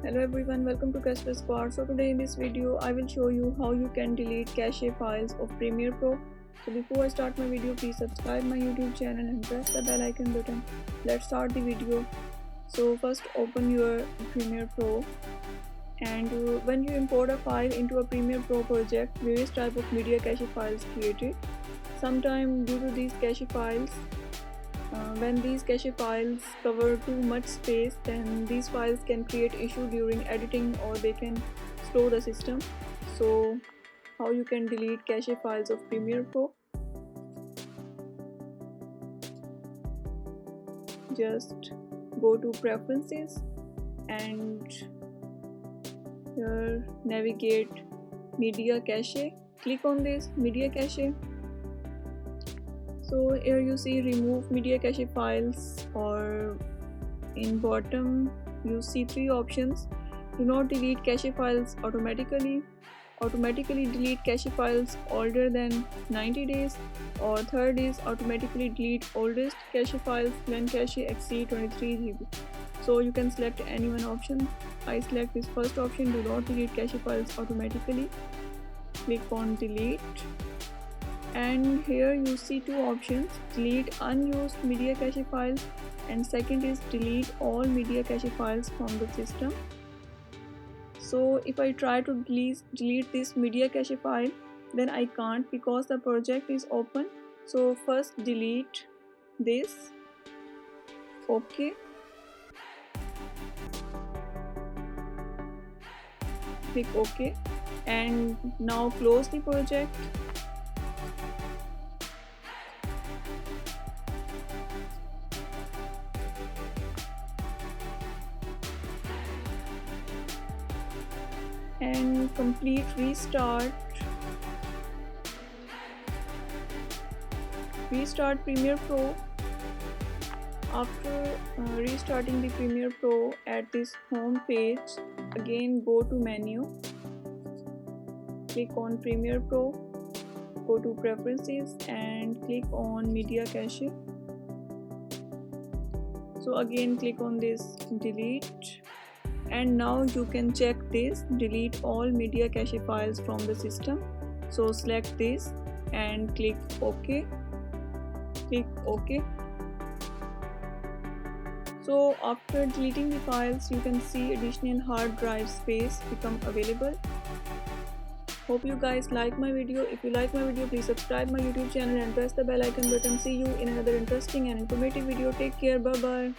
Hello everyone, welcome to Cache Squad. So today in this video I will show you how you can delete cache files of Premiere Pro. So before I start my video, please subscribe my YouTube channel and press the bell icon button. Let's start the video. So first open your Premiere Pro, and when you import a file into a Premiere Pro project, various type of media cache files created. Sometimes due to these cache files, when these cache files cover too much space, then these files can create issue during editing or they can slow the system. So how you can delete cache files of Premiere Pro? Just go to preferences and here navigate media cache. Click on this media cache. So here you see remove media cache files, or in bottom you see three options. Do not delete cache files automatically delete cache files older than 90 days, or third is automatically delete oldest cache files when cache exceed 23 GB. So you can select any one option. I select this first option, do not delete cache files automatically. Click on delete, and here you see two options, delete unused media cache files, and second is delete all media cache files from the system. So if I try to delete this media cache file, then I can't because the project is open. So first delete this. OK, click OK, and now close the project. And complete restart Premiere Pro. After restarting the Premiere Pro, at this home page, again go to menu, click on Premiere Pro, go to preferences and click on media cache. So again click on this delete, and now you can check this delete all media cache files from the system. So select this and click OK. Click OK. So after deleting the files, you can see additional hard drive space become available. Hope you guys like my video. If you like my video, please subscribe my YouTube channel and press the bell icon button. See you in another interesting and informative video. Take care. Bye bye.